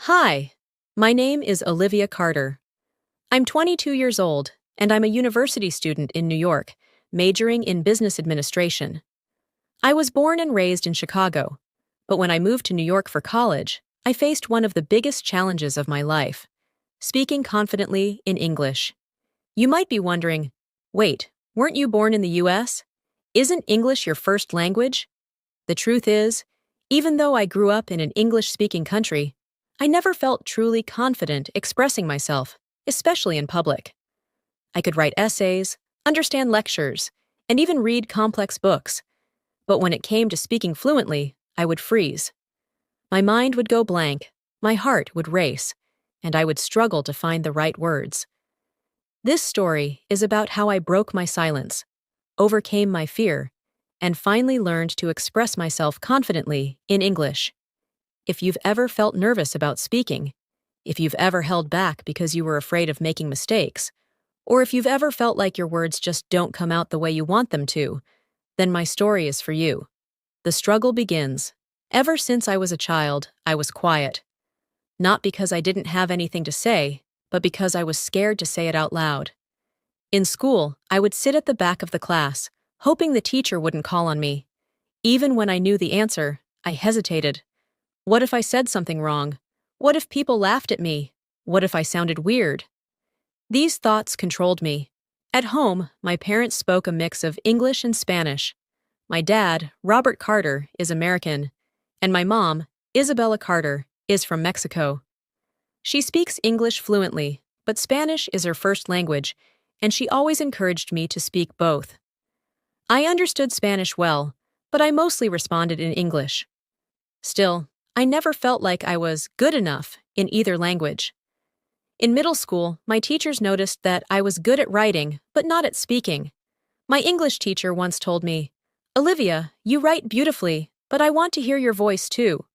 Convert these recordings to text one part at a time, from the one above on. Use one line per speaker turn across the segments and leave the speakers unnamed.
Hi, my name is Olivia Carter. I'm 22 years old, and I'm a university student in New York, majoring in business administration. I was born and raised in Chicago, but when I moved to New York for college, I faced one of the biggest challenges of my life: speaking confidently in English. You might be wondering, wait, weren't you born in the US? Isn't English your first language? The truth is, even though I grew up in an English-speaking country, I never felt truly confident expressing myself, especially in public. I could write essays, understand lectures, and even read complex books, but when it came to speaking fluently, I would freeze. My mind would go blank, my heart would race, and I would struggle to find the right words. This story is about how I broke my silence, overcame my fear, and finally learned to express myself confidently in English. If you've ever felt nervous about speaking, if you've ever held back because you were afraid of making mistakes, or if you've ever felt like your words just don't come out the way you want them to, then my story is for you. The struggle begins. Ever since I was a child, I was quiet. Not because I didn't have anything to say, but because I was scared to say it out loud. In school, I would sit at the back of the class, hoping the teacher wouldn't call on me. Even when I knew the answer, I hesitated. What if I said something wrong? What if people laughed at me? What if I sounded weird? These thoughts controlled me. At home, my parents spoke a mix of English and Spanish. My dad, Robert Carter, is American, and my mom, Isabella Carter, is from Mexico. She speaks English fluently, but Spanish is her first language, and she always encouraged me to speak both. I understood Spanish well, but I mostly responded in English. Still, I never felt like I was good enough in either language. In middle school, my teachers noticed that I was good at writing, but not at speaking. My English teacher once told me, "Olivia, you write beautifully, but I want to hear your voice too."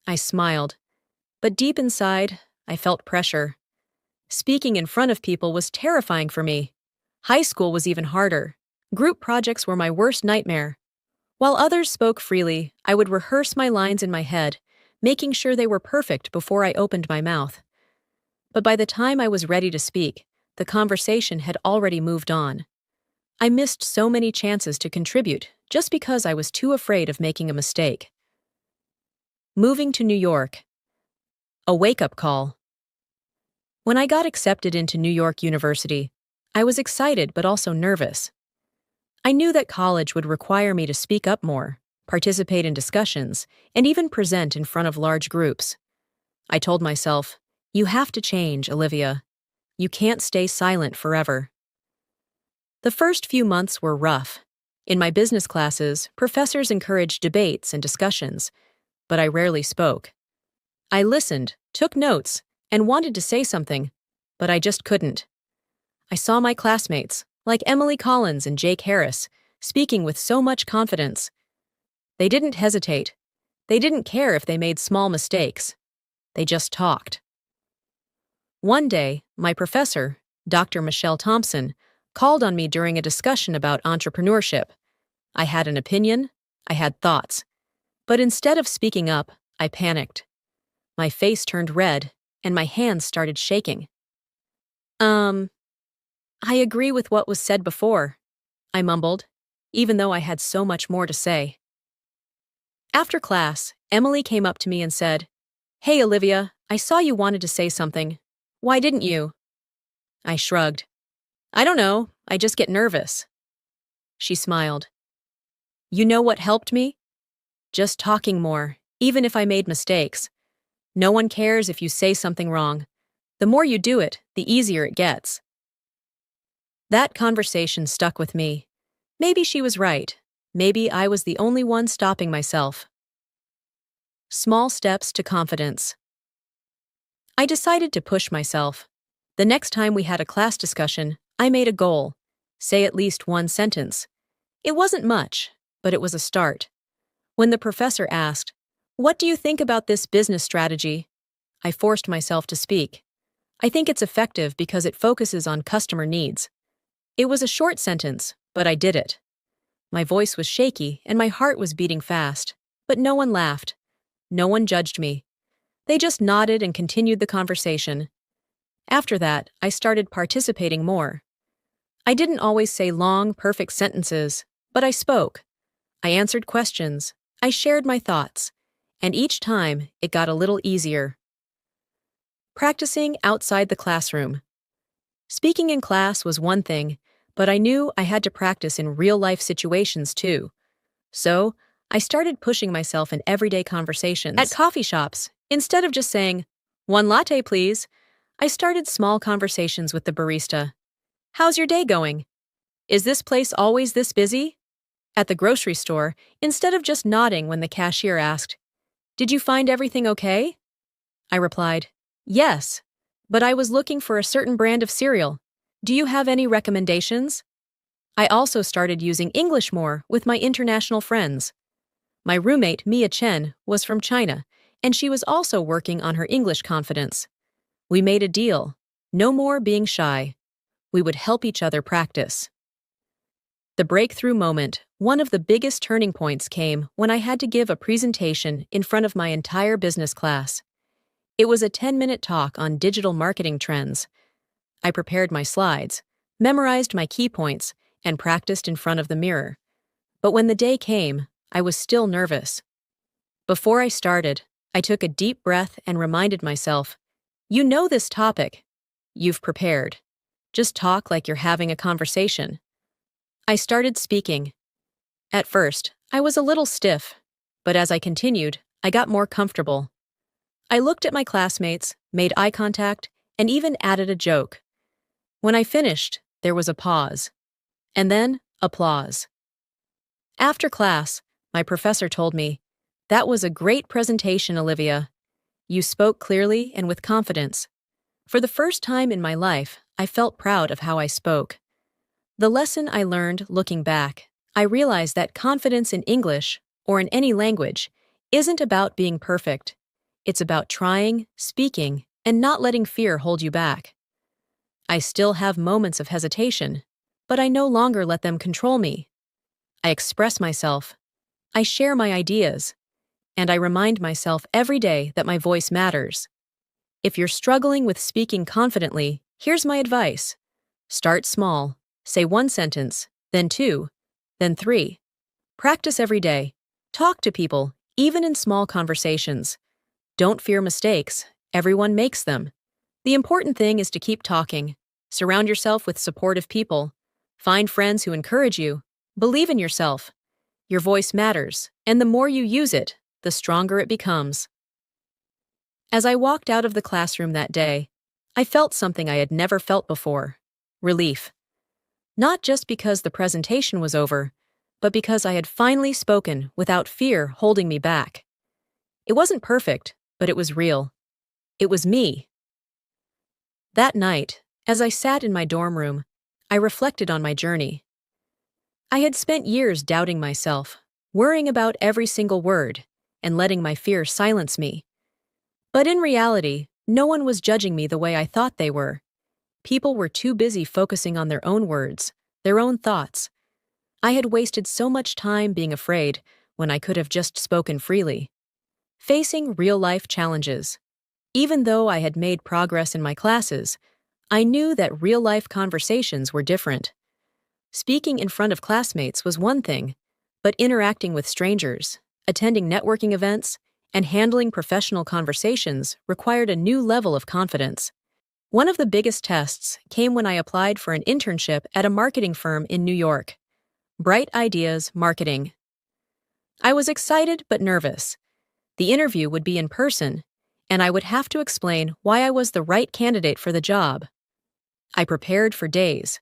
I smiled, but deep inside, I felt pressure. Speaking in front of people was terrifying for me. High school was even harder. Group projects were my worst nightmare. While others spoke freely, I would rehearse my lines in my head, making sure they were perfect before I opened my mouth. But by the time I was ready to speak, the conversation had already moved on. I missed so many chances to contribute just because I was too afraid of making a mistake. Moving to New York. A wake-up call. When I got accepted into New York University, I was excited but also nervous. I knew that college would require me to speak up more, participate in discussions, and even present in front of large groups. I told myself, "You have to change, Olivia. You can't stay silent forever." The first few months were rough. In my business classes, professors encouraged debates and discussions, but I rarely spoke. I listened, took notes, and wanted to say something, but I just couldn't. I saw my classmates, like Emily Collins and Jake Harris, speaking with so much confidence. They didn't hesitate. They didn't care if they made small mistakes. They just talked. One day, my professor, Dr. Michelle Thompson, called on me during a discussion about entrepreneurship. I had an opinion, I had thoughts. But instead of speaking up, I panicked. My face turned red, and my hands started shaking. I agree with what was said before," I mumbled, even though I had so much more to say. After class, Emily came up to me and said, "Hey, Olivia, I saw you wanted to say something. Why didn't you?" I shrugged. "I don't know, I just get nervous." She smiled. "You know what helped me? Just talking more, even if I made mistakes. No one cares if you say something wrong. The more you do it, the easier it gets." That conversation stuck with me. Maybe she was right. Maybe I was the only one stopping myself. Small steps to confidence. I decided to push myself. The next time we had a class discussion, I made a goal: say at least one sentence. It wasn't much, but it was a start. When the professor asked, "What do you think about this business strategy?" I forced myself to speak. "I think it's effective because it focuses on customer needs." It was a short sentence, but I did it. My voice was shaky and my heart was beating fast, but no one laughed. No one judged me. They just nodded and continued the conversation. After that, I started participating more. I didn't always say long, perfect sentences, but I spoke. I answered questions. I shared my thoughts. And each time, it got a little easier. Practicing outside the classroom. Speaking in class was one thing, but I knew I had to practice in real-life situations too. So, I started pushing myself in everyday conversations. At coffee shops, instead of just saying, "One latte, please," I started small conversations with the barista. "How's your day going? Is this place always this busy?" At the grocery store, instead of just nodding when the cashier asked, "Did you find everything okay?" I replied, "Yes, but I was looking for a certain brand of cereal. Do you have any recommendations?" I also started using English more with my international friends. My roommate, Mia Chen, was from China, and she was also working on her English confidence. We made a deal. No more being shy. We would help each other practice. The breakthrough moment, one of the biggest turning points, came when I had to give a presentation in front of my entire business class. It was a 10-minute talk on digital marketing trends. I prepared my slides, memorized my key points, and practiced in front of the mirror. But when the day came, I was still nervous. Before I started, I took a deep breath and reminded myself, "You know this topic. You've prepared. Just talk like you're having a conversation." I started speaking. At first, I was a little stiff, but as I continued, I got more comfortable. I looked at my classmates, made eye contact, and even added a joke. When I finished, there was a pause. And then, applause. After class, my professor told me, "That was a great presentation, Olivia. You spoke clearly and with confidence." For the first time in my life, I felt proud of how I spoke. The lesson I learned looking back, I realized that confidence in English, or in any language, isn't about being perfect. It's about trying, speaking, and not letting fear hold you back. I still have moments of hesitation, but I no longer let them control me. I express myself. I share my ideas. And I remind myself every day that my voice matters. If you're struggling with speaking confidently, here's my advice. Start small. Say one sentence, then two, then three. Practice every day. Talk to people, even in small conversations. Don't fear mistakes. Everyone makes them. The important thing is to keep talking. Surround yourself with supportive people. Find friends who encourage you. Believe in yourself. Your voice matters, and the more you use it, the stronger it becomes. As I walked out of the classroom that day, I felt something I had never felt before: relief. Not just because the presentation was over, but because I had finally spoken without fear holding me back. It wasn't perfect, but it was real. It was me. That night, as I sat in my dorm room, I reflected on my journey. I had spent years doubting myself, worrying about every single word, and letting my fear silence me. But in reality, no one was judging me the way I thought they were. People were too busy focusing on their own words, their own thoughts. I had wasted so much time being afraid when I could have just spoken freely. Facing real-life challenges. Even though I had made progress in my classes, I knew that real-life conversations were different. Speaking in front of classmates was one thing, but interacting with strangers, attending networking events, and handling professional conversations required a new level of confidence. One of the biggest tests came when I applied for an internship at a marketing firm in New York. Bright Ideas Marketing. I was excited but nervous. The interview would be in person, and I would have to explain why I was the right candidate for the job. I prepared for days.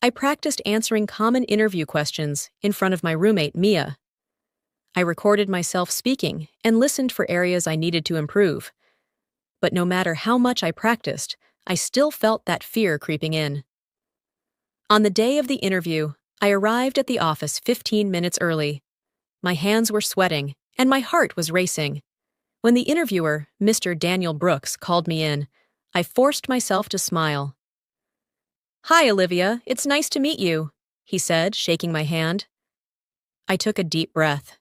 I practiced answering common interview questions in front of my roommate, Mia. I recorded myself speaking and listened for areas I needed to improve. But no matter how much I practiced, I still felt that fear creeping in. On the day of the interview, I arrived at the office 15 minutes early. My hands were sweating, and my heart was racing. When the interviewer, Mr. Daniel Brooks, called me in, I forced myself to smile. "Hi, Olivia, it's nice to meet you," he said, shaking my hand. I took a deep breath.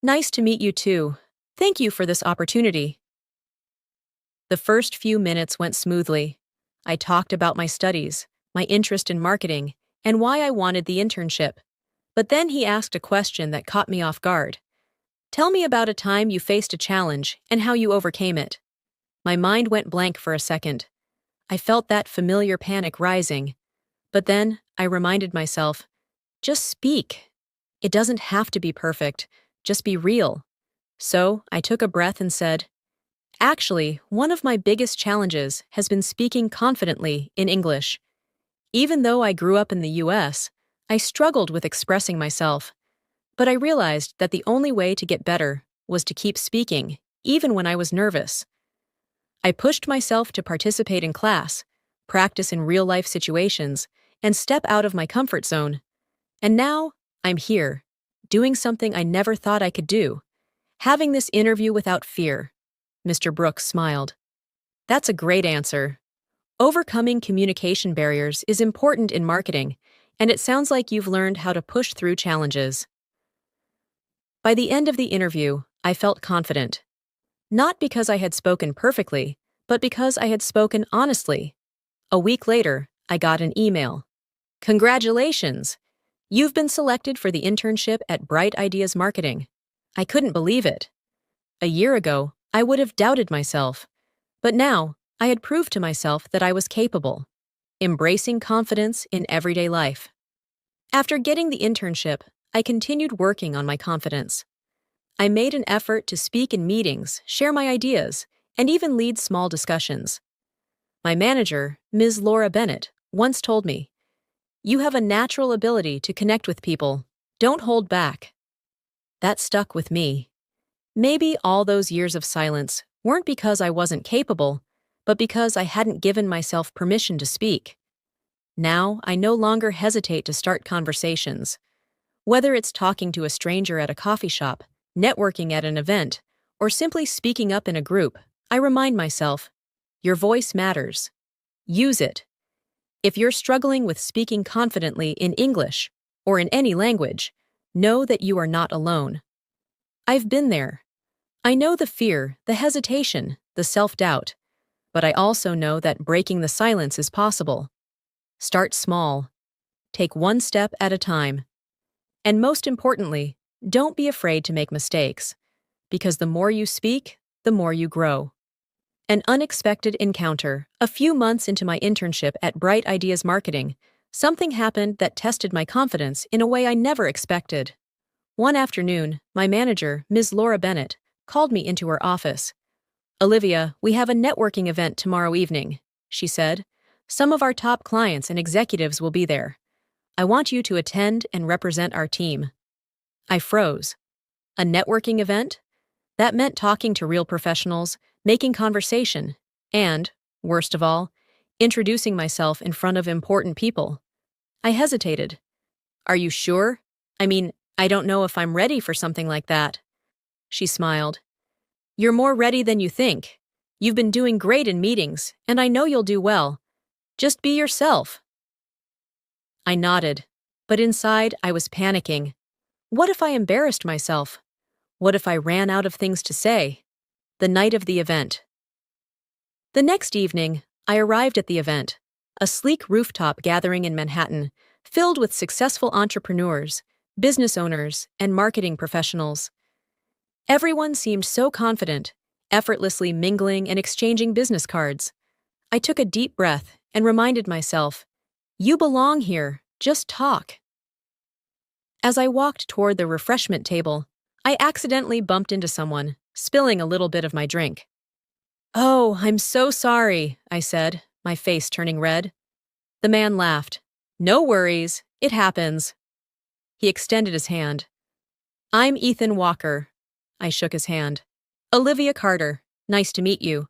"Nice to meet you too. Thank you for this opportunity." The first few minutes went smoothly. I talked about my studies, my interest in marketing, and why I wanted the internship. But then he asked a question that caught me off guard. Tell me about a time you faced a challenge and how you overcame it. My mind went blank for a second. I felt that familiar panic rising. But then I reminded myself, just speak. It doesn't have to be perfect, just be real. So I took a breath and said, actually, one of my biggest challenges has been speaking confidently in English. Even though I grew up in the US, I struggled with expressing myself. But I realized that the only way to get better was to keep speaking, even when I was nervous. I pushed myself to participate in class, practice in real-life situations, and step out of my comfort zone. And now, I'm here, doing something I never thought I could do, having this interview without fear. Mr. Brooks smiled. That's a great answer. Overcoming communication barriers is important in marketing, and it sounds like you've learned how to push through challenges. By the end of the interview, I felt confident. Not because I had spoken perfectly, but because I had spoken honestly. A week later, I got an email. Congratulations! You've been selected for the internship at Bright Ideas Marketing. I couldn't believe it. A year ago, I would have doubted myself. But now, I had proved to myself that I was capable. Embracing confidence in everyday life. After getting the internship, I continued working on my confidence. I made an effort to speak in meetings, share my ideas, and even lead small discussions. My manager, Ms. Laura Bennett, once told me, "You have a natural ability to connect with people. Don't hold back." That stuck with me. Maybe all those years of silence weren't because I wasn't capable, but because I hadn't given myself permission to speak. Now, I no longer hesitate to start conversations. Whether it's talking to a stranger at a coffee shop, networking at an event, or simply speaking up in a group, I remind myself, your voice matters. Use it. If you're struggling with speaking confidently in English, or in any language, know that you are not alone. I've been there. I know the fear, the hesitation, the self-doubt, but I also know that breaking the silence is possible. Start small. Take one step at a time. And most importantly, don't be afraid to make mistakes, because the more you speak, the more you grow. An unexpected encounter. A few months into my internship at Bright Ideas Marketing, something happened that tested my confidence in a way I never expected. One afternoon, my manager, Ms. Laura Bennett, called me into her office. "Olivia, we have a networking event tomorrow evening," she said. "Some of our top clients and executives will be there. I want you to attend and represent our team." I froze. A networking event? That meant talking to real professionals, making conversation, and, worst of all, introducing myself in front of important people. I hesitated. "Are you sure? I mean, I don't know if I'm ready for something like that." She smiled. "You're more ready than you think. You've been doing great in meetings, and I know you'll do well. Just be yourself." I nodded, but inside I was panicking. What if I embarrassed myself? What if I ran out of things to say? The night of the event. The next evening, I arrived at the event, a sleek rooftop gathering in Manhattan, filled with successful entrepreneurs, business owners, and marketing professionals. Everyone seemed so confident, effortlessly mingling and exchanging business cards. I took a deep breath and reminded myself, you belong here, just talk. As I walked toward the refreshment table, I accidentally bumped into someone, spilling a little bit of my drink. "Oh, I'm so sorry," I said, my face turning red. The man laughed. "No worries, it happens." He extended his hand. "I'm Ethan Walker." I shook his hand. "Olivia Carter, nice to meet you."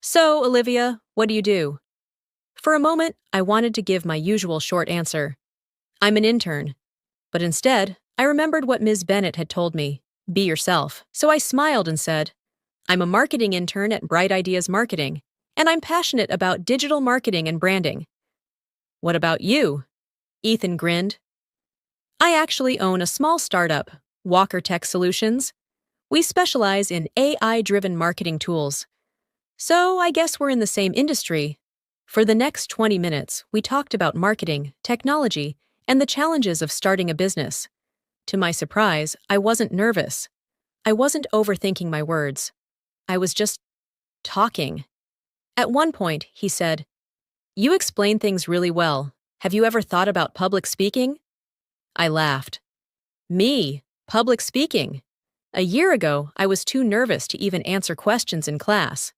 "So, Olivia, what do you do?" For a moment, I wanted to give my usual short answer. "I'm an intern." But instead, I remembered what Ms. Bennett had told me, be yourself. So I smiled and said, "I'm a marketing intern at Bright Ideas Marketing, and I'm passionate about digital marketing and branding." "What about you?" Ethan grinned. "I actually own a small startup, Walker Tech Solutions. We specialize in AI-driven marketing tools. So I guess we're in the same industry. For the next 20 minutes, we talked about marketing, technology, and the challenges of starting a business. To my surprise, I wasn't nervous. I wasn't overthinking my words. I was just talking. At one point, he said, "You explain things really well. Have you ever thought about public speaking?" I laughed. Me, public speaking. A year ago, I was too nervous to even answer questions in class.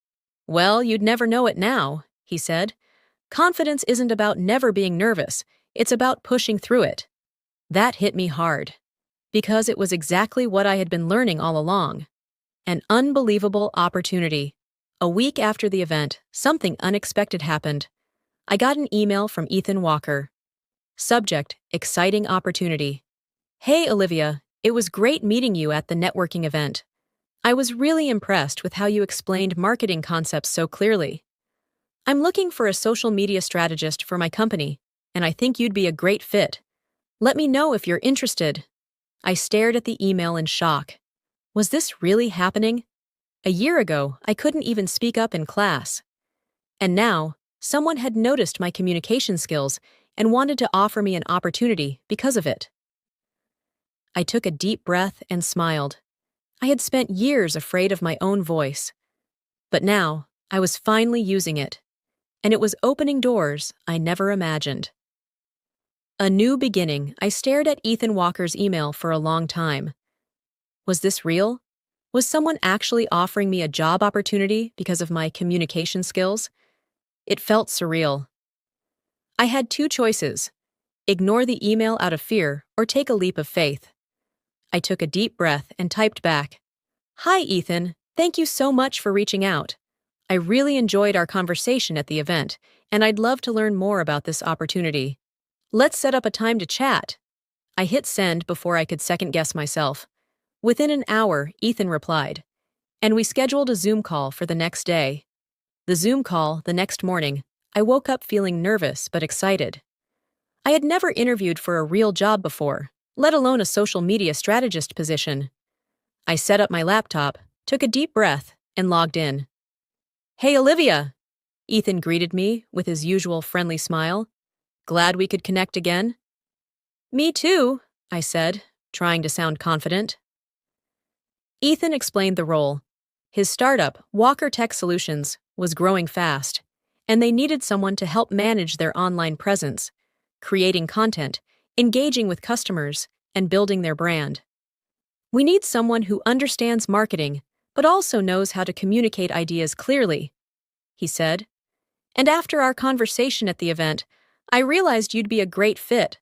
"Well, you'd never know it now," he said. "Confidence isn't about never being nervous, it's about pushing through it." That hit me hard, because it was exactly what I had been learning all along. An unbelievable opportunity. A week after the event, something unexpected happened. I got an email from Ethan Walker. Subject: Exciting opportunity. "Hey, Olivia, it was great meeting you at the networking event. I was really impressed with how you explained marketing concepts so clearly. I'm looking for a social media strategist for my company, and I think you'd be a great fit. Let me know if you're interested." I stared at the email in shock. Was this really happening? A year ago, I couldn't even speak up in class. And now, someone had noticed my communication skills and wanted to offer me an opportunity because of it. I took a deep breath and smiled. I had spent years afraid of my own voice. But now, I was finally using it. And it was opening doors I never imagined. A new beginning. I stared at Ethan Walker's email for a long time. Was this real? Was someone actually offering me a job opportunity because of my communication skills? It felt surreal. I had two choices: ignore the email out of fear or take a leap of faith. I took a deep breath and typed back, "Hi, Ethan. Thank you so much for reaching out. I really enjoyed our conversation at the event, and I'd love to learn more about this opportunity. Let's set up a time to chat." I hit send before I could second-guess myself. Within an hour, Ethan replied, and we scheduled a Zoom call for the next day. The Zoom call the next morning, I woke up feeling nervous but excited. I had never interviewed for a real job before, let alone a social media strategist position. I set up my laptop, took a deep breath, and logged in. "Hey, Olivia!" Ethan greeted me with his usual friendly smile. "Glad we could connect again." "Me too," I said, trying to sound confident. Ethan explained the role. His startup, Walker Tech Solutions, was growing fast, and they needed someone to help manage their online presence, creating content, engaging with customers, and building their brand. "We need someone who understands marketing, but also knows how to communicate ideas clearly," he said. "And after our conversation at the event, I realized you'd be a great fit."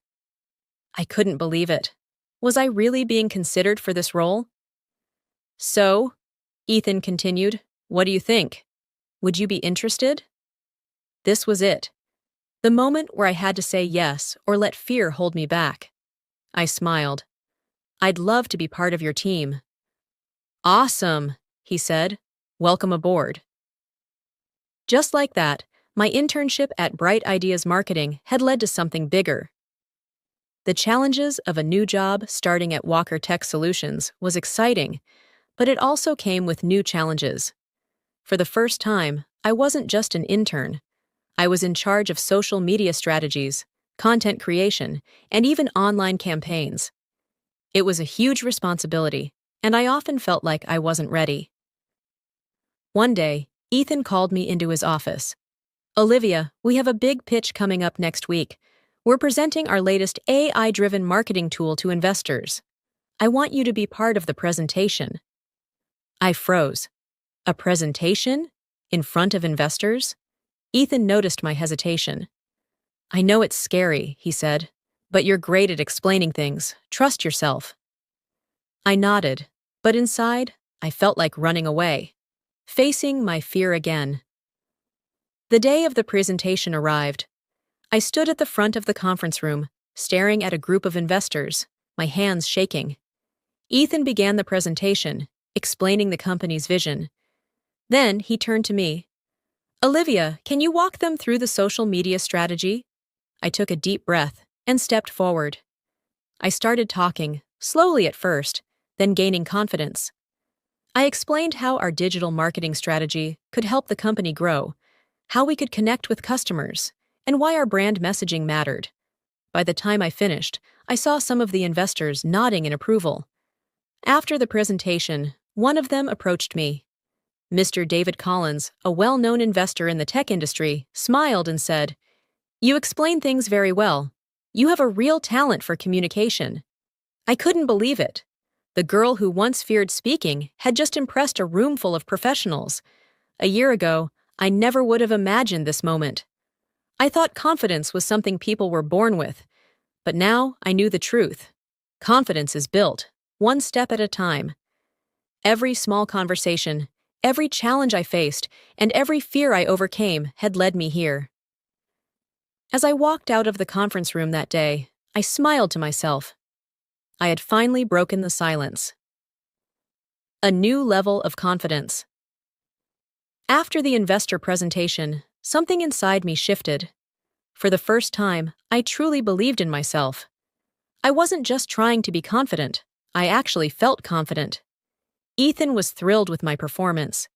I couldn't believe it. Was I really being considered for this role? "So," Ethan continued, "what do you think? Would you be interested?" This was it. The moment where I had to say yes or let fear hold me back. I smiled. "I'd love to be part of your team." "Awesome," he said. "Welcome aboard." Just like that, my internship at Bright Ideas Marketing had led to something bigger. The challenges of a new job starting at Walker Tech Solutions was exciting, but it also came with new challenges. For the first time, I wasn't just an intern. I was in charge of social media strategies, content creation, and even online campaigns. It was a huge responsibility, and I often felt like I wasn't ready. One day, Ethan called me into his office. "Olivia, we have a big pitch coming up next week. We're presenting our latest AI-driven marketing tool to investors. I want you to be part of the presentation." I froze. A presentation? In front of investors? Ethan noticed my hesitation. "I know it's scary," he said, "but you're great at explaining things. Trust yourself." I nodded, but inside, I felt like running away, facing my fear again. The day of the presentation arrived. I stood at the front of the conference room, staring at a group of investors, my hands shaking. Ethan began the presentation, explaining the company's vision. Then he turned to me. "Olivia, can you walk them through the social media strategy?" I took a deep breath and stepped forward. I started talking, slowly at first, then gaining confidence. I explained how our digital marketing strategy could help the company grow, how we could connect with customers, and why our brand messaging mattered. By the time I finished, I saw some of the investors nodding in approval. After the presentation, one of them approached me. Mr. David Collins, a well-known investor in the tech industry, smiled and said, "You explain things very well. You have a real talent for communication." I couldn't believe it. The girl who once feared speaking had just impressed a room full of professionals. A year ago, I never would have imagined this moment. I thought confidence was something people were born with, but now I knew the truth. Confidence is built, one step at a time. Every small conversation, every challenge I faced, and every fear I overcame had led me here. As I walked out of the conference room that day, I smiled to myself. I had finally broken the silence. A new level of confidence. After the investor presentation, something inside me shifted. For the first time, I truly believed in myself. I wasn't just trying to be confident, I actually felt confident. Ethan was thrilled with my performance.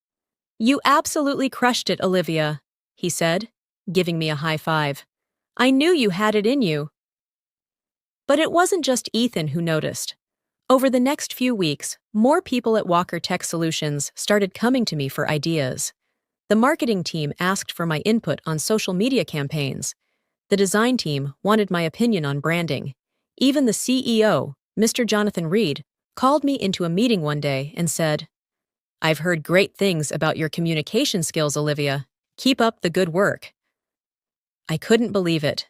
"You absolutely crushed it, Olivia," he said, giving me a high five. "I knew you had it in you." But it wasn't just Ethan who noticed. Over the next few weeks, more people at Walker Tech Solutions started coming to me for ideas. The marketing team asked for my input on social media campaigns. The design team wanted my opinion on branding. Even the CEO, Mr. Jonathan Reed, called me into a meeting one day and said, "I've heard great things about your communication skills, Olivia. Keep up the good work." I couldn't believe it.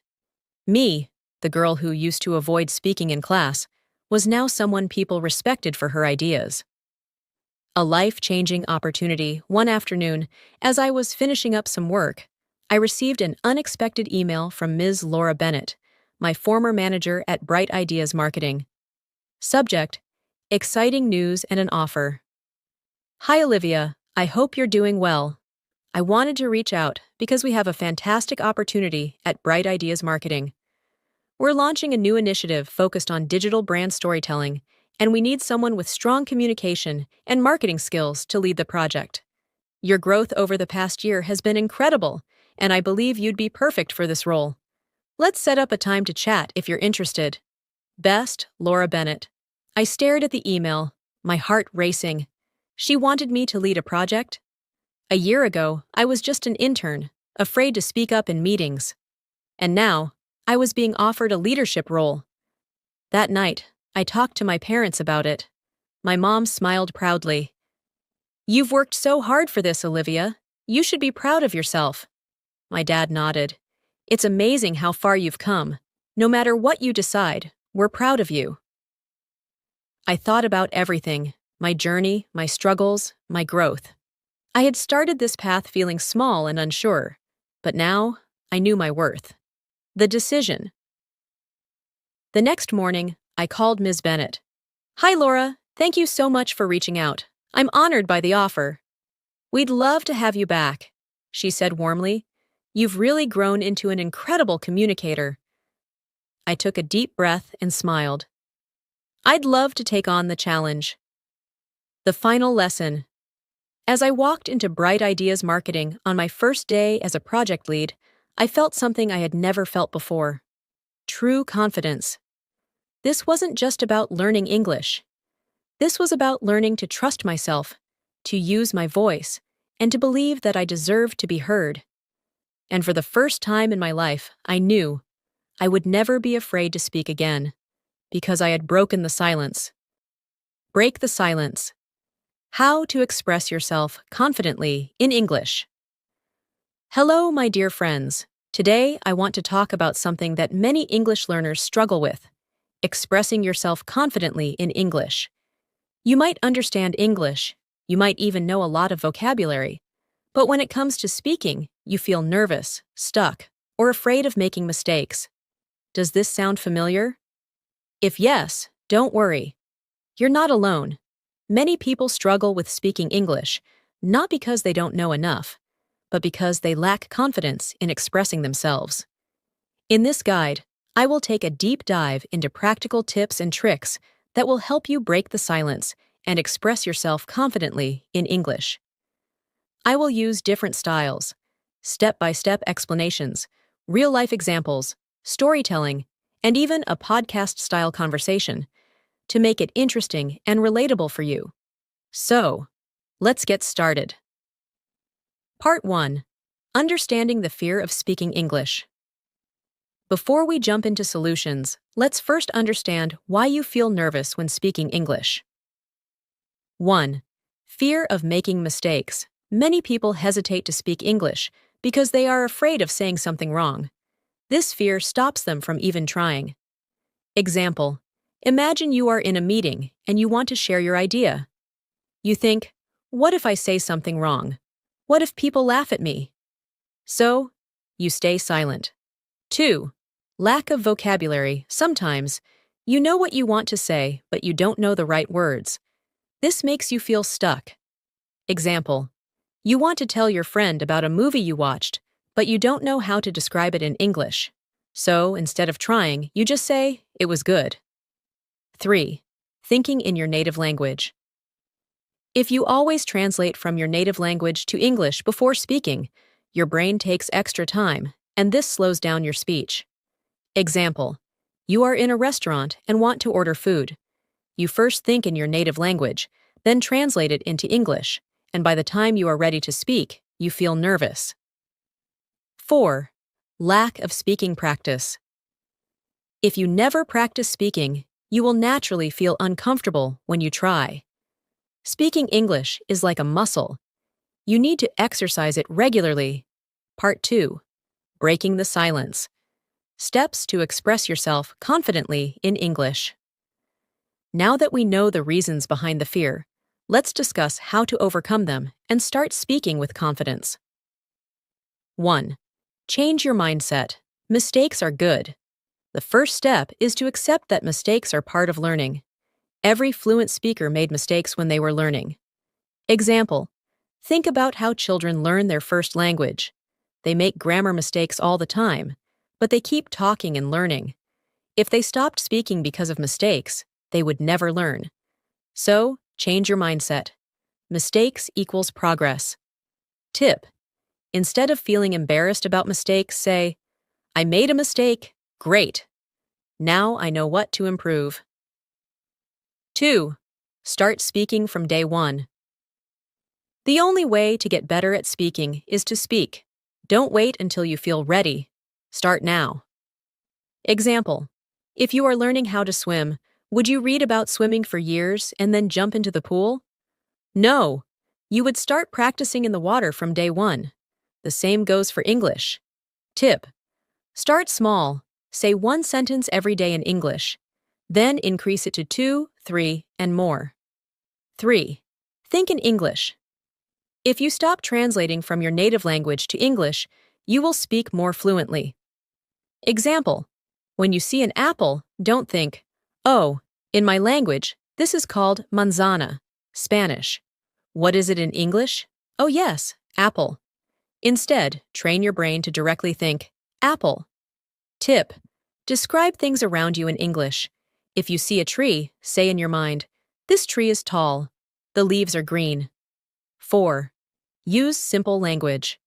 Me, the girl who used to avoid speaking in class, was now someone people respected for her ideas. A life-changing opportunity. One afternoon, as I was finishing up some work, I received an unexpected email from Ms. Laura Bennett, my former manager at Bright Ideas Marketing. Subject: Exciting news and an offer. "Hi Olivia, I hope you're doing well. I wanted to reach out because we have a fantastic opportunity at Bright Ideas Marketing. We're launching a new initiative focused on digital brand storytelling, and we need someone with strong communication and marketing skills to lead the project. Your growth over the past year has been incredible, and I believe you'd be perfect for this role. Let's set up a time to chat if you're interested. Best, Laura Bennett." I stared at the email, my heart racing. She wanted me to lead a project? A year ago, I was just an intern, afraid to speak up in meetings. And now, I was being offered a leadership role. That night, I talked to my parents about it. My mom smiled proudly. "You've worked so hard for this, Olivia. You should be proud of yourself." My dad nodded. "It's amazing how far you've come. No matter what you decide, we're proud of you." I thought about everything, my journey, my struggles, my growth. I had started this path feeling small and unsure, but now I knew my worth. The decision. The next morning, I called Ms. Bennett. "Hi Laura, thank you so much for reaching out. I'm honored by the offer." "We'd love to have you back," she said warmly. "You've really grown into an incredible communicator." I took a deep breath and smiled. I'd love to take on the challenge. The final lesson. As I walked into Bright Ideas Marketing on my first day as a project lead, I felt something I had never felt before. True confidence. This wasn't just about learning English. This was about learning to trust myself, to use my voice, and to believe that I deserved to be heard. And for the first time in my life, I knew I would never be afraid to speak again, because I had broken the silence. Break the silence. How to express yourself confidently in English. Hello, my dear friends. Today, I want to talk about something that many English learners struggle with: expressing yourself confidently in English. You might understand English, you might even know a lot of vocabulary, but when it comes to speaking, you feel nervous, stuck, or afraid of making mistakes. Does this sound familiar? If yes, don't worry. You're not alone. Many people struggle with speaking English, not because they don't know enough, but because they lack confidence in expressing themselves. In this guide, I will take a deep dive into practical tips and tricks that will help you break the silence and express yourself confidently in English. I will use different styles, step-by-step explanations, real-life examples, storytelling, and even a podcast-style conversation to make it interesting and relatable for you. So, let's get started. Part 1. Understanding the fear of speaking English. Before we jump into solutions, let's first understand why you feel nervous when speaking English. 1. Fear of making mistakes. Many people hesitate to speak English because they are afraid of saying something wrong. This fear stops them from even trying. Example: imagine you are in a meeting and you want to share your idea. You think, what if I say something wrong? What if people laugh at me? So, you stay silent. 2. Lack of vocabulary. Sometimes, you know what you want to say, but you don't know the right words. This makes you feel stuck. Example: you want to tell your friend about a movie you watched, but you don't know how to describe it in English. So, instead of trying, you just say, it was good. 3. Thinking in your native language. If you always translate from your native language to English before speaking, your brain takes extra time, and this slows down your speech. Example: you are in a restaurant and want to order food. You first think in your native language, then translate it into English, and by the time you are ready to speak, you feel nervous. 4. Lack of speaking practice. If you never practice speaking, you will naturally feel uncomfortable when you try. Speaking English is like a muscle. You need to exercise it regularly. Part 2. Breaking the silence. Steps to express yourself confidently in English. Now that we know the reasons behind the fear, let's discuss how to overcome them and start speaking with confidence. 1. Change your mindset. Mistakes are good. The first step is to accept that mistakes are part of learning. Every fluent speaker made mistakes when they were learning. Example: think about how children learn their first language. They make grammar mistakes all the time, but they keep talking and learning. If they stopped speaking because of mistakes, they would never learn. So, change your mindset. Mistakes equals progress. Tip: instead of feeling embarrassed about mistakes, say, I made a mistake. Great. Now I know what to improve. 2. Start speaking from day 1. The only way to get better at speaking is to speak. Don't wait until you feel ready. Start now. Example: if you are learning how to swim, would you read about swimming for years and then jump into the pool? No. You would start practicing in the water from day 1. The same goes for English. Tip: start small. Say one sentence every day in English. Then increase it to 2, 3, and more. 3. Think in English. If you stop translating from your native language to English, you will speak more fluently. Example: when you see an apple, don't think, oh, in my language, this is called manzana, Spanish. What is it in English? Oh yes, apple. Instead, train your brain to directly think, apple. Tip: describe things around you in English. If you see a tree, say in your mind, this tree is tall. The leaves are green. 4. Use simple language.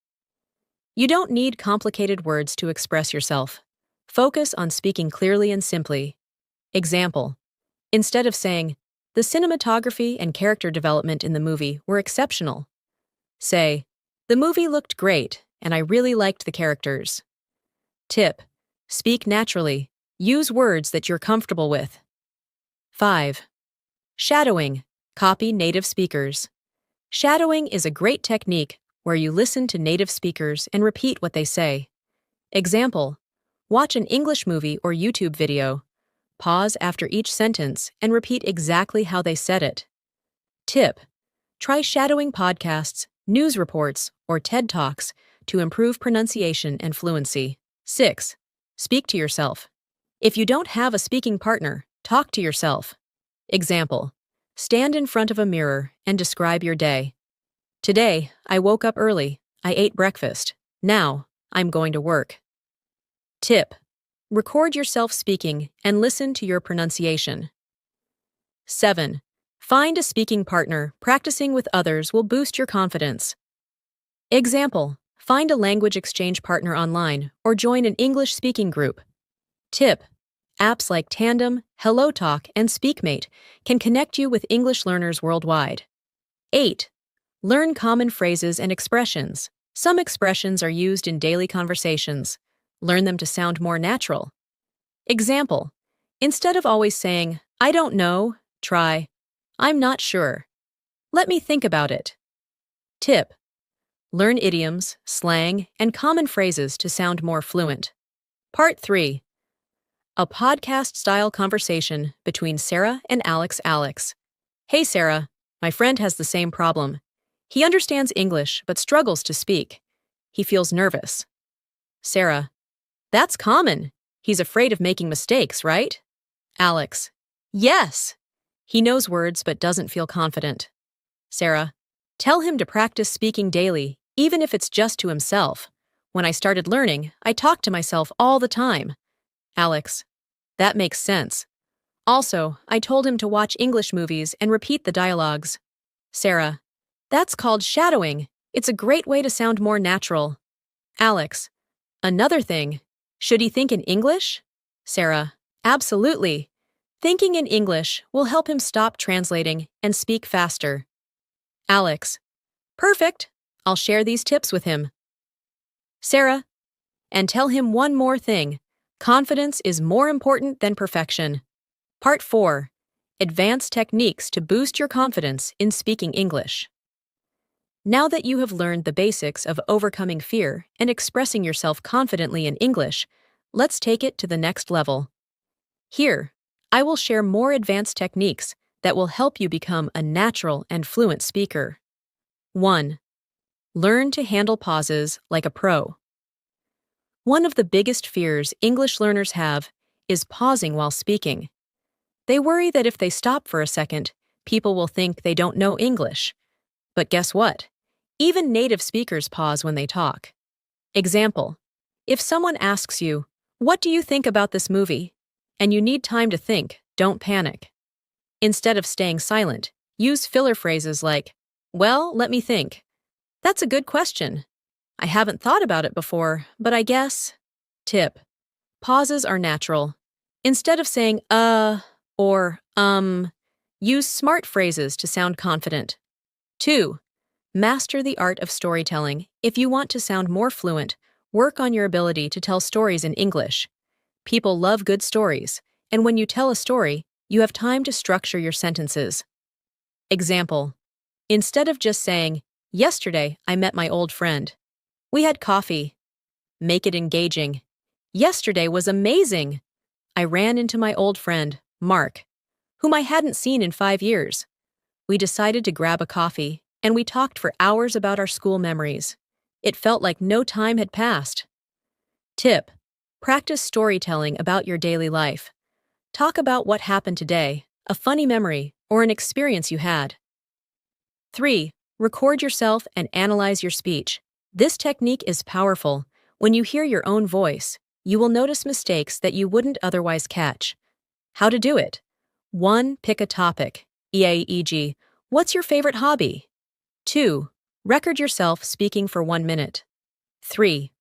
You don't need complicated words to express yourself. Focus on speaking clearly and simply. Example: instead of saying, the cinematography and character development in the movie were exceptional, say, the movie looked great and I really liked the characters. Tip: speak naturally. Use words that you're comfortable with. 5. Shadowing. Copy native speakers. Shadowing is a great technique where you listen to native speakers and repeat what they say. Example: watch an English movie or YouTube video. Pause after each sentence and repeat exactly how they said it. Tip: try shadowing podcasts, news reports, or TED Talks to improve pronunciation and fluency. 6. Speak to yourself. If you don't have a speaking partner, talk to yourself. Example: stand in front of a mirror and describe your day. Today, I woke up early. I ate breakfast. Now, I'm going to work. Tip: record yourself speaking and listen to your pronunciation. 7. Find a speaking partner. Practicing with others will boost your confidence. Example: find a language exchange partner online or join an English speaking group. Tip: apps like Tandem, HelloTalk, and SpeakMate can connect you with English learners worldwide. 8. Learn common phrases and expressions. Some expressions are used in daily conversations. Learn them to sound more natural. Example: instead of always saying, "I don't know," try, "I'm not sure. Let me think about it." Tip: learn idioms, slang, and common phrases to sound more fluent. Part 3. A podcast-style conversation between Sarah and Alex. Alex: hey Sarah, my friend has the same problem. He understands English but struggles to speak. He feels nervous. Sarah: that's common. He's afraid of making mistakes, right? Alex: yes. He knows words but doesn't feel confident. Sarah: tell him to practice speaking daily, even if it's just to himself. When I started learning, I talked to myself all the time. Alex: that makes sense. Also, I told him to watch English movies and repeat the dialogues. Sarah: that's called shadowing. It's a great way to sound more natural. Alex: another thing, should he think in English? Sarah: absolutely. Thinking in English will help him stop translating and speak faster. Alex: perfect. I'll share these tips with him. Sarah: and tell him one more thing. Confidence is more important than perfection. Part 4. Advanced techniques to boost your confidence in speaking English. Now that you have learned the basics of overcoming fear and expressing yourself confidently in English, let's take it to the next level. Here, I will share more advanced techniques that will help you become a natural and fluent speaker. 1. Learn to handle pauses like a pro. One of the biggest fears English learners have is pausing while speaking. They worry that if they stop for a second, people will think they don't know English. But guess what? Even native speakers pause when they talk. Example: if someone asks you, "What do you think about this movie?" and you need time to think, don't panic. Instead of staying silent, use filler phrases like, "Well, let me think. That's a good question. I haven't thought about it before, but I guess." Tip: pauses are natural. Instead of saying or use smart phrases to sound confident. 2. Master the art of storytelling. If you want to sound more fluent, work on your ability to tell stories in English. People love good stories, and when you tell a story, you have time to structure your sentences. Example: instead of just saying, "Yesterday, I met my old friend. We had coffee." Make it engaging. "Yesterday was amazing. I ran into my old friend, Mark, whom I hadn't seen in 5 years. We decided to grab a coffee, and we talked for hours about our school memories. It felt like no time had passed." Tip: practice storytelling about your daily life. Talk about what happened today, a funny memory, or an experience you had. 3. Record yourself and analyze your speech. This technique is powerful. When you hear your own voice, you will notice mistakes that you wouldn't otherwise catch. How to do it? 1. Pick a topic, e.g., what's your favorite hobby? 2. Record yourself speaking for 1 minute. 3.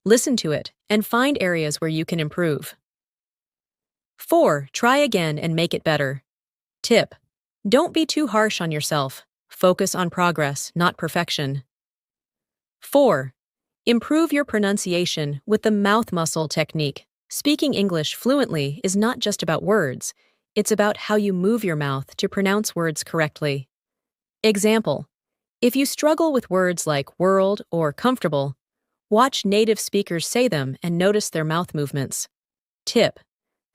Listen to it and find areas where you can improve. 4. Try again and make it better. Tip: don't be too harsh on yourself. Focus on progress, not perfection. 4. Improve your pronunciation with the mouth muscle technique. Speaking English fluently is not just about words, it's about how you move your mouth to pronounce words correctly. Example: if you struggle with words like world or comfortable, watch native speakers say them and notice their mouth movements. Tip: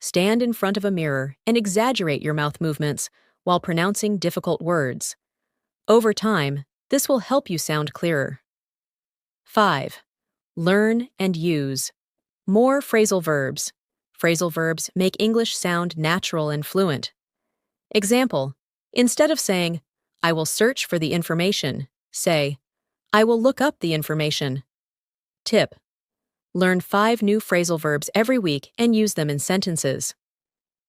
stand in front of a mirror and exaggerate your mouth movements while pronouncing difficult words. Over time, this will help you sound clearer. 5. Learn and use more phrasal verbs. Phrasal verbs make English sound natural and fluent. Example: instead of saying, "I will search for the information," say, "I will look up the information." Tip: learn 5 new phrasal verbs every week and use them in sentences.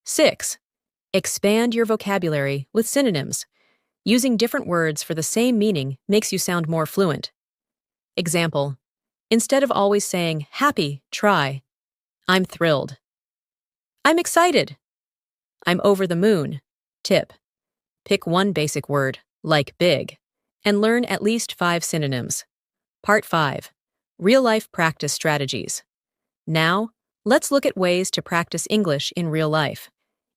6. Expand your vocabulary with synonyms. Using different words for the same meaning makes you sound more fluent. Example: instead of always saying happy, try I'm thrilled. I'm excited. I'm over the moon. Tip: pick one basic word, like big, and learn at least 5 synonyms. Part 5. Real-life practice strategies. Now, let's look at ways to practice English in real life,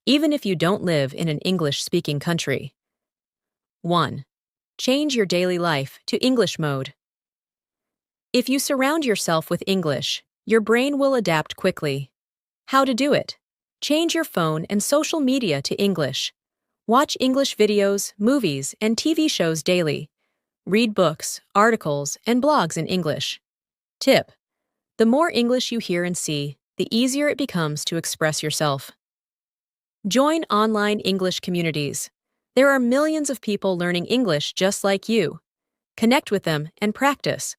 even if you don't live in an English-speaking country. 1. Change your daily life to English mode. If you surround yourself with English, your brain will adapt quickly. How to do it? Change your phone and social media to English. Watch English videos, movies, and TV shows daily. Read books, articles, and blogs in English. Tip: the more English you hear and see, the easier it becomes to express yourself. Join online English communities. There are millions of people learning English just like you. Connect with them and practice.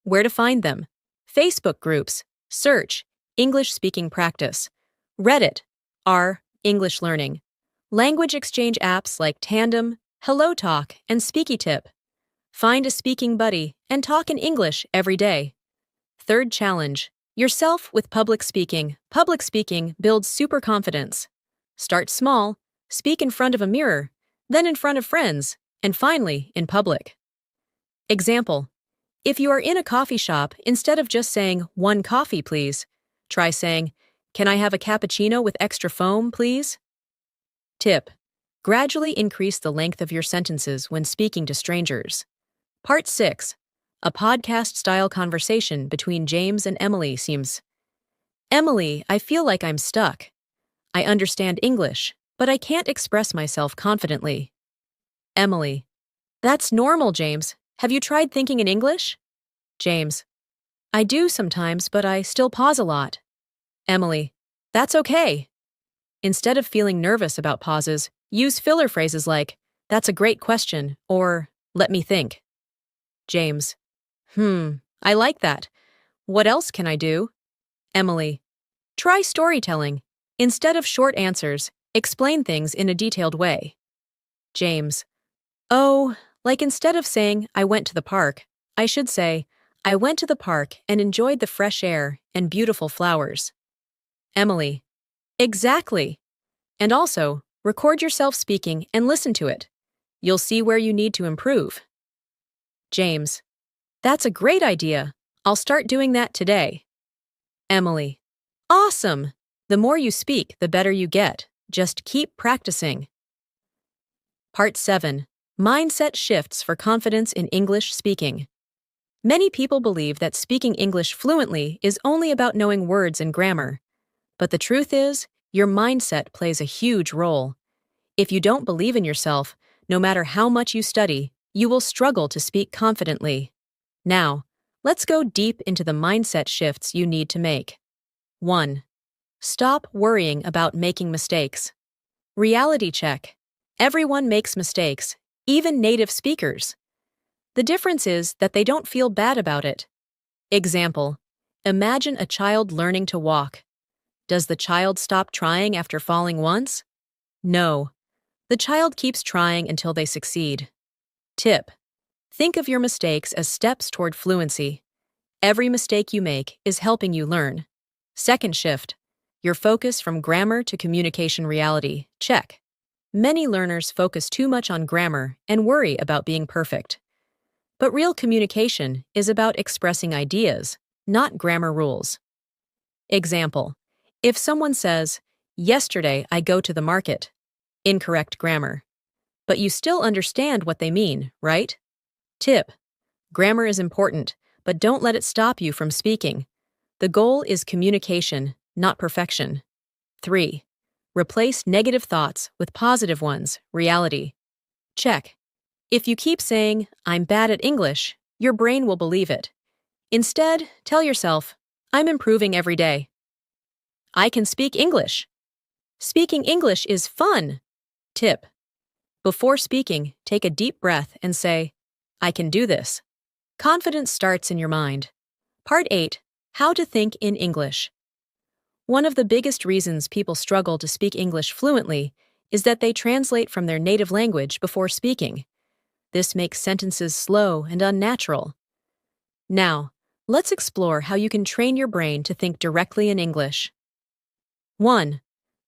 Where to find them? Facebook groups. Search English speaking practice. Reddit r English learning. Language exchange apps like Tandem, HelloTalk, and SpeakyTip. Find a speaking buddy and talk in English every day. Third challenge: yourself with public speaking. Public speaking builds super confidence. Start small, speak in front of a mirror, then in front of friends, and finally in public. Example: if you are in a coffee shop, instead of just saying, "One coffee, please," try saying, "Can I have a cappuccino with extra foam, please?" Tip: gradually increase the length of your sentences when speaking to strangers. Part 6. A podcast-style conversation between James and Emily seems. Emily, I feel like I'm stuck. I understand English, but I can't express myself confidently. Emily: that's normal, James. Have you tried thinking in English? James: I do sometimes, but I still pause a lot. Emily: that's okay. Instead of feeling nervous about pauses, use filler phrases like, "That's a great question," or "Let me think." James: I like that. What else can I do? Emily: try storytelling. Instead of short answers, explain things in a detailed way. James: oh, like instead of saying, "I went to the park," I should say, "I went to the park and enjoyed the fresh air and beautiful flowers." Emily: exactly. And also, record yourself speaking and listen to it. You'll see where you need to improve. James: that's a great idea. I'll start doing that today. Emily: awesome. The more you speak, the better you get. Just keep practicing. Part 7. Mindset shifts for confidence in English speaking. Many people believe that speaking English fluently is only about knowing words and grammar. But the truth is, your mindset plays a huge role. If you don't believe in yourself, no matter how much you study, you will struggle to speak confidently. Now, let's go deep into the mindset shifts you need to make. 1. Stop worrying about making mistakes. Reality check. Everyone makes mistakes, even native speakers. The difference is that they don't feel bad about it. Example: imagine a child learning to walk. Does the child stop trying after falling once? No. The child keeps trying until they succeed. Tip: think of your mistakes as steps toward fluency. Every mistake you make is helping you learn. Second shift: your focus from grammar to communication reality. Check. Many learners focus too much on grammar and worry about being perfect. But real communication is about expressing ideas, not grammar rules. Example: if someone says, "Yesterday I go to the market," incorrect grammar. But you still understand what they mean, right? Tip: grammar is important, but don't let it stop you from speaking. The goal is communication, not perfection. 3. Replace negative thoughts with positive ones. Reality check. If you keep saying, "I'm bad at English," your brain will believe it. Instead, tell yourself, "I'm improving every day. I can speak English. Speaking English is fun." Tip: before speaking, take a deep breath and say, "I can do this." Confidence starts in your mind. Part 8. How to think in English. One of the biggest reasons people struggle to speak English fluently is that they translate from their native language before speaking. This makes sentences slow and unnatural. Now, let's explore how you can train your brain to think directly in English. 1.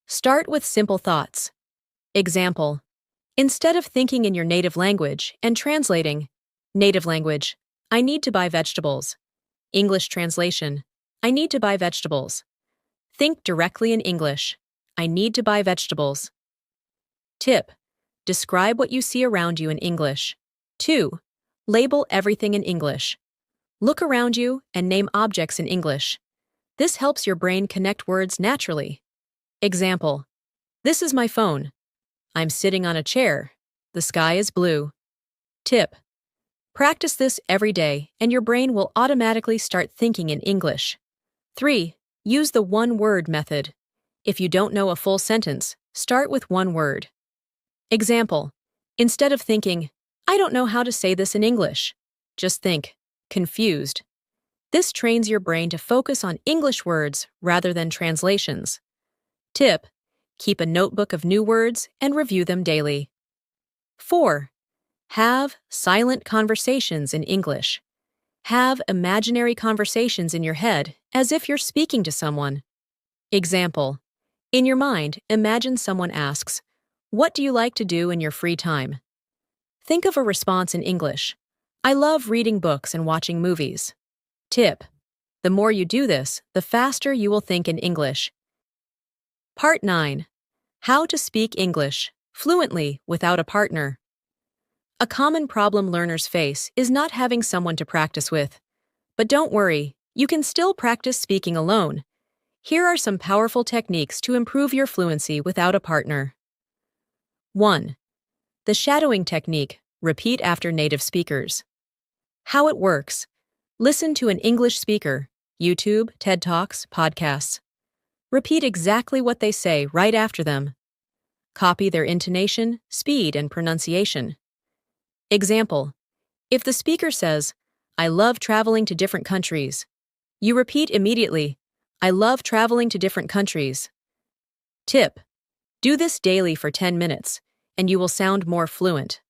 Start with simple thoughts. Example: instead of thinking in your native language and translating, native language, I need to buy vegetables. English translation, I need to buy vegetables. Think directly in English. I need to buy vegetables. Tip: describe what you see around you in English. 2. Label everything in English. Look around you and name objects in English. This helps your brain connect words naturally. Example: this is my phone. I'm sitting on a chair. The sky is blue. Tip: practice this every day and your brain will automatically start thinking in English. 3. Use the one-word method. If you don't know a full sentence, start with one word. Example: instead of thinking, I don't know how to say this in English, just think, confused. This trains your brain to focus on English words rather than translations. Tip: keep a notebook of new words and review them daily. 4. Have silent conversations in English. Have imaginary conversations in your head as if you're speaking to someone. Example: in your mind, imagine someone asks, what do you like to do in your free time? Think of a response in English. I love reading books and watching movies. Tip: the more you do this, the faster you will think in English. Part 9. How to speak English fluently without a partner. A common problem learners face is not having someone to practice with. But don't worry, you can still practice speaking alone. Here are some powerful techniques to improve your fluency without a partner. 1. The shadowing technique. Repeat after native speakers. How it works. Listen to an English speaker, YouTube, TED Talks, podcasts. Repeat exactly what they say right after them. Copy their intonation, speed, and pronunciation. Example: if the speaker says, I love traveling to different countries, you repeat immediately, I love traveling to different countries. Tip: do this daily for 10 minutes, and you will sound more fluent.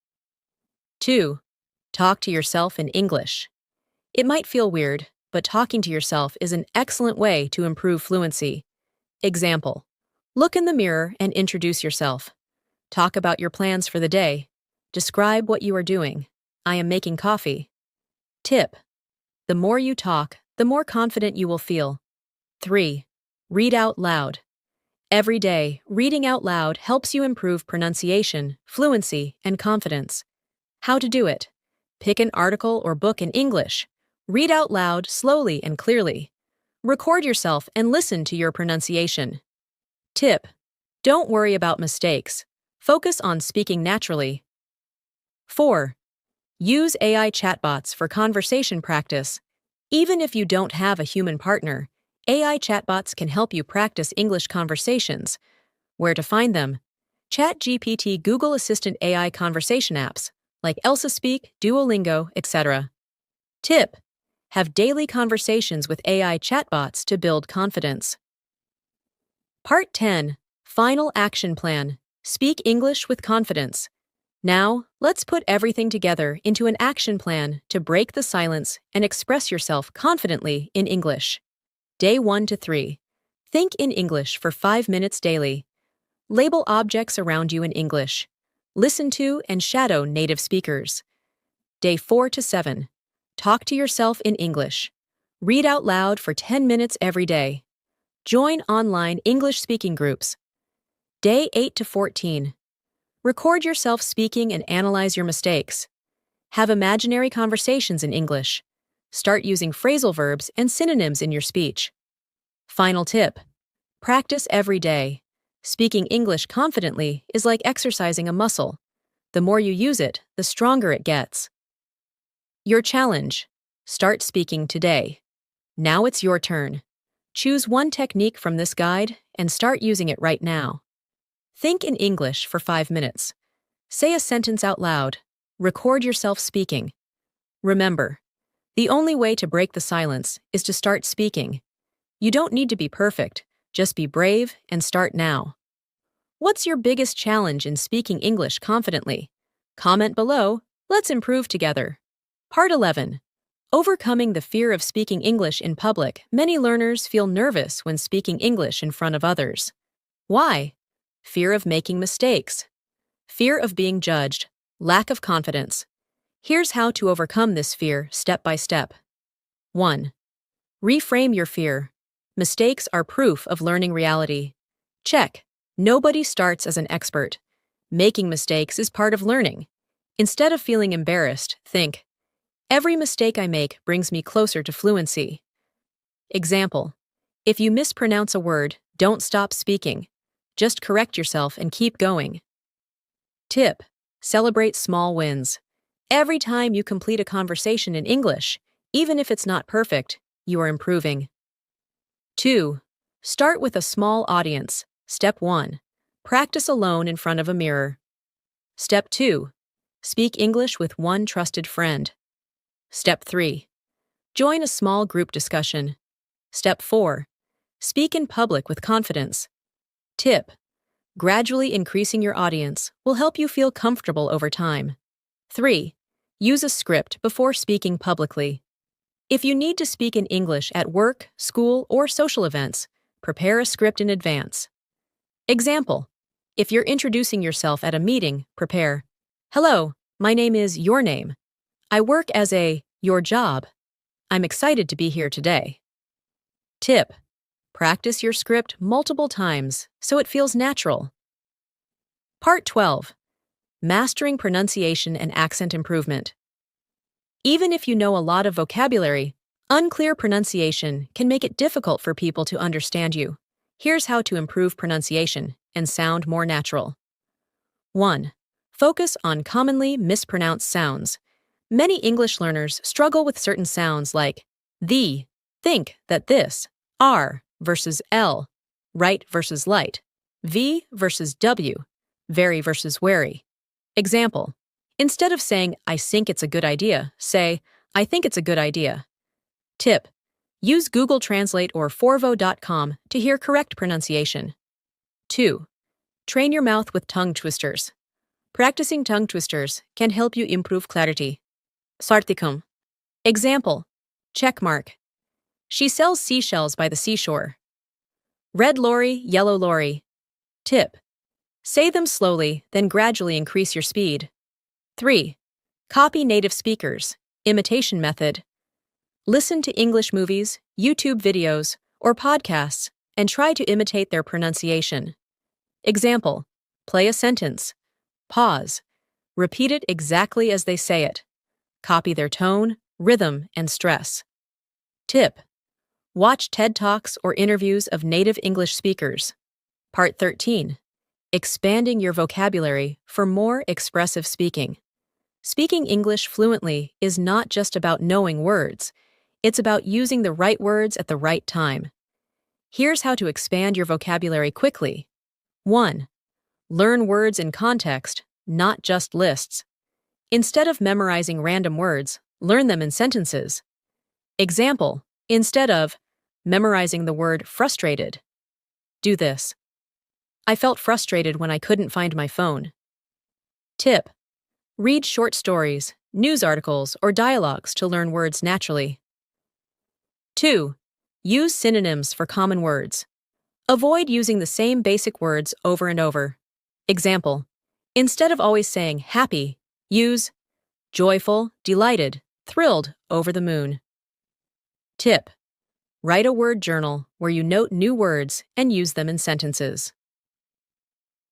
2. Talk to yourself in English. It might feel weird, but talking to yourself is an excellent way to improve fluency. Example: look in the mirror and introduce yourself. Talk about your plans for the day. Describe what you are doing. I am making coffee. Tip: the more you talk, the more confident you will feel. 3. Read out loud. Every day, reading out loud helps you improve pronunciation, fluency, and confidence. How to do it. Pick an article or book in English. Read out loud slowly and clearly. Record yourself and listen to your pronunciation. Tip: don't worry about mistakes. Focus on speaking naturally. 4. Use AI chatbots for conversation practice. Even if you don't have a human partner, AI chatbots can help you practice English conversations. Where to find them? ChatGPT, Google Assistant AI conversation apps, like Elsa Speak, Duolingo, etc. Tip: have daily conversations with AI chatbots to build confidence. Part 10. Final Action Plan. Speak English with confidence. Now, let's put everything together into an action plan to break the silence and express yourself confidently in English. Day 1 to 3. Think in English for 5 minutes daily. Label objects around you in English. Listen to and shadow native speakers. Day 4 to 7. Talk to yourself in English. Read out loud for 10 minutes every day. Join online English speaking groups. Day 8 to 14. Record yourself speaking and analyze your mistakes. Have imaginary conversations in English. Start using phrasal verbs and synonyms in your speech. Final tip. Practice every day. Speaking English confidently is like exercising a muscle. The more you use it, the stronger it gets. Your challenge. Start speaking today. Now it's your turn. Choose one technique from this guide and start using it right now. Think in English for 5 minutes. Say a sentence out loud. Record yourself speaking. Remember, the only way to break the silence is to start speaking. You don't need to be perfect, just be brave and start now. What's your biggest challenge in speaking English confidently? Comment below. Let's improve together. Part 11. Overcoming the fear of speaking English in public. Many learners feel nervous when speaking English in front of others. Why? Fear of making mistakes. Fear of being judged. Lack of confidence. Here's how to overcome this fear step by step. 1. Reframe your fear. Mistakes are proof of learning reality. Check. Nobody starts as an expert. Making mistakes is part of learning. Instead of feeling embarrassed, think, every mistake I make brings me closer to fluency. Example. If you mispronounce a word, don't stop speaking. Just correct yourself and keep going. Tip. Celebrate small wins. Every time you complete a conversation in English, even if it's not perfect, you are improving. 2. Start with a small audience. Step 1. Practice alone in front of a mirror. Step 2. Speak English with one trusted friend. Step 3. Join a small group discussion. Step 4. Speak in public with confidence. Tip. Gradually increasing your audience will help you feel comfortable over time. 3. Use a script before speaking publicly. If you need to speak in English at work, school, or social events, prepare a script in advance. Example. If you're introducing yourself at a meeting, prepare, "Hello, my name is your name. I work as your job. I'm excited to be here today." Tip. Practice your script multiple times so it feels natural. Part 12. Mastering pronunciation and accent improvement. Even if you know a lot of vocabulary, unclear pronunciation can make it difficult for people to understand you. Here's how to improve pronunciation and sound more natural. 1. Focus on commonly mispronounced sounds. Many English learners struggle with certain sounds like the, think that this, are versus L, right versus light, V versus W, very versus wary. Example. Instead of saying, "I think it's a good idea," say, "I think it's a good idea." Tip. Use Google Translate or forvo.com to hear correct pronunciation. 2. Train your mouth with tongue twisters. Practicing tongue twisters can help you improve clarity. Sartikum. Example. Checkmark. She sells seashells by the seashore. Red lorry, yellow lorry. Tip. Say them slowly, then gradually increase your speed. 3. Copy native speakers. Imitation method. Listen to English movies, YouTube videos, or podcasts and try to imitate their pronunciation. Example. Play a sentence. Pause. Repeat it exactly as they say it. Copy their tone, rhythm, and stress. Tip. Watch TED Talks or interviews of native English speakers. Part 13. Expanding your vocabulary for more expressive speaking. Speaking English fluently is not just about knowing words. It's about using the right words at the right time. Here's how to expand your vocabulary quickly. 1. Learn words in context, not just lists. Instead of memorizing random words, learn them in sentences. Example. Instead of memorizing the word frustrated, do this. I felt frustrated when I couldn't find my phone. Tip. Read short stories, news articles, or dialogues to learn words naturally. 2. Use synonyms for common words. Avoid using the same basic words over and over. Example. Instead of always saying happy, use joyful, delighted, thrilled, over the moon. Tip. Write a word journal where you note new words and use them in sentences.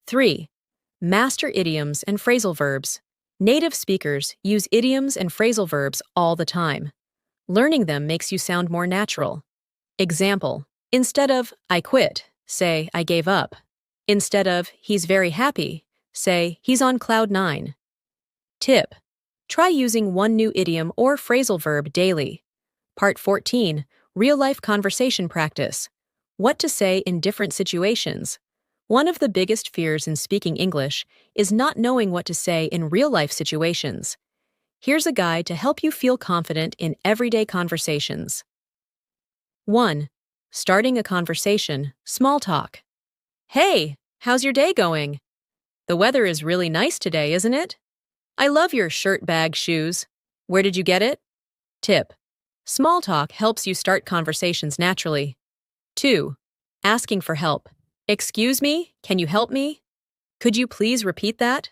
3. Master idioms and phrasal verbs. Native speakers use idioms and phrasal verbs all the time. Learning them makes you sound more natural. Example. Instead of I quit, say I gave up. Instead of he's very happy, say he's on cloud 9. Tip. Try using one new idiom or phrasal verb daily. Part 14. Real-life conversation practice. What to say in different situations. One of the biggest fears in speaking English is not knowing what to say in real-life situations. Here's a guide to help you feel confident in everyday conversations. 1. Starting a conversation, small talk. Hey, How's your day going? The weather is really nice today, isn't it? I love your shirt bag shoes. Where did you get it? Tip. Small talk helps you start conversations naturally. 2. Asking for help. Excuse me, can you help me? Could you please repeat that?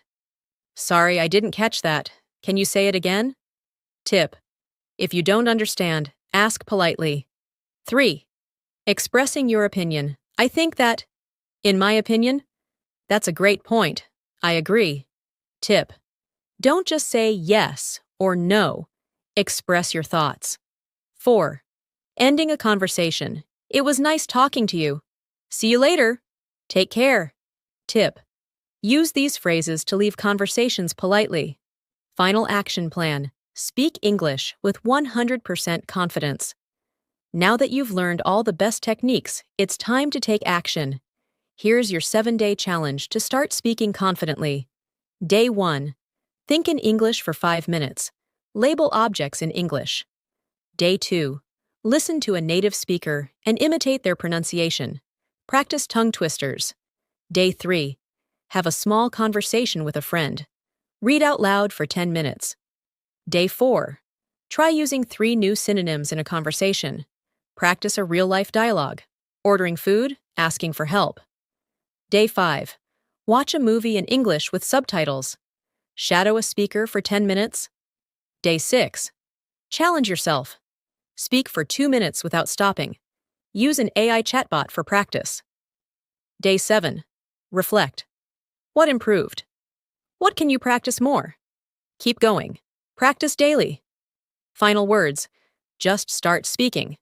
Sorry, I didn't catch that. Can you say it again? Tip. If you don't understand, ask politely. 3. Expressing your opinion. I think that, in my opinion, that's a great point. I agree. Tip. Don't just say yes or no. Express your thoughts. 4. Ending a conversation. It was nice talking to you. See you later. Take care. Tip. Use these phrases to leave conversations politely. Final action plan. Speak English with 100% confidence. Now that you've learned all the best techniques, it's time to take action. Here's your 7-day challenge to start speaking confidently. Day 1. Think in English for 5 minutes. Label objects in English. Day 2. Listen to a native speaker and imitate their pronunciation. Practice tongue twisters. Day 3. Have a small conversation with a friend. Read out loud for 10 minutes. Day 4. Try using 3 new synonyms in a conversation. Practice a real-life dialogue. Ordering food, asking for help. Day 5. Watch a movie in English with subtitles. Shadow a speaker for 10 minutes. Day 6. Challenge yourself. Speak for 2 minutes without stopping. Use an AI chatbot for practice. Day 7. Reflect. What improved? What can you practice more? Keep going. Practice daily. Final words. Just start speaking.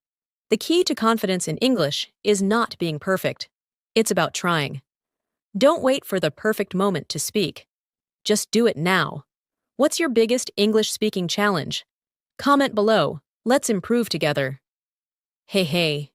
The key to confidence in English is not being perfect. It's about trying. Don't wait for the perfect moment to speak. Just do it now. What's your biggest English speaking challenge? Comment below. Let's improve together. Hey,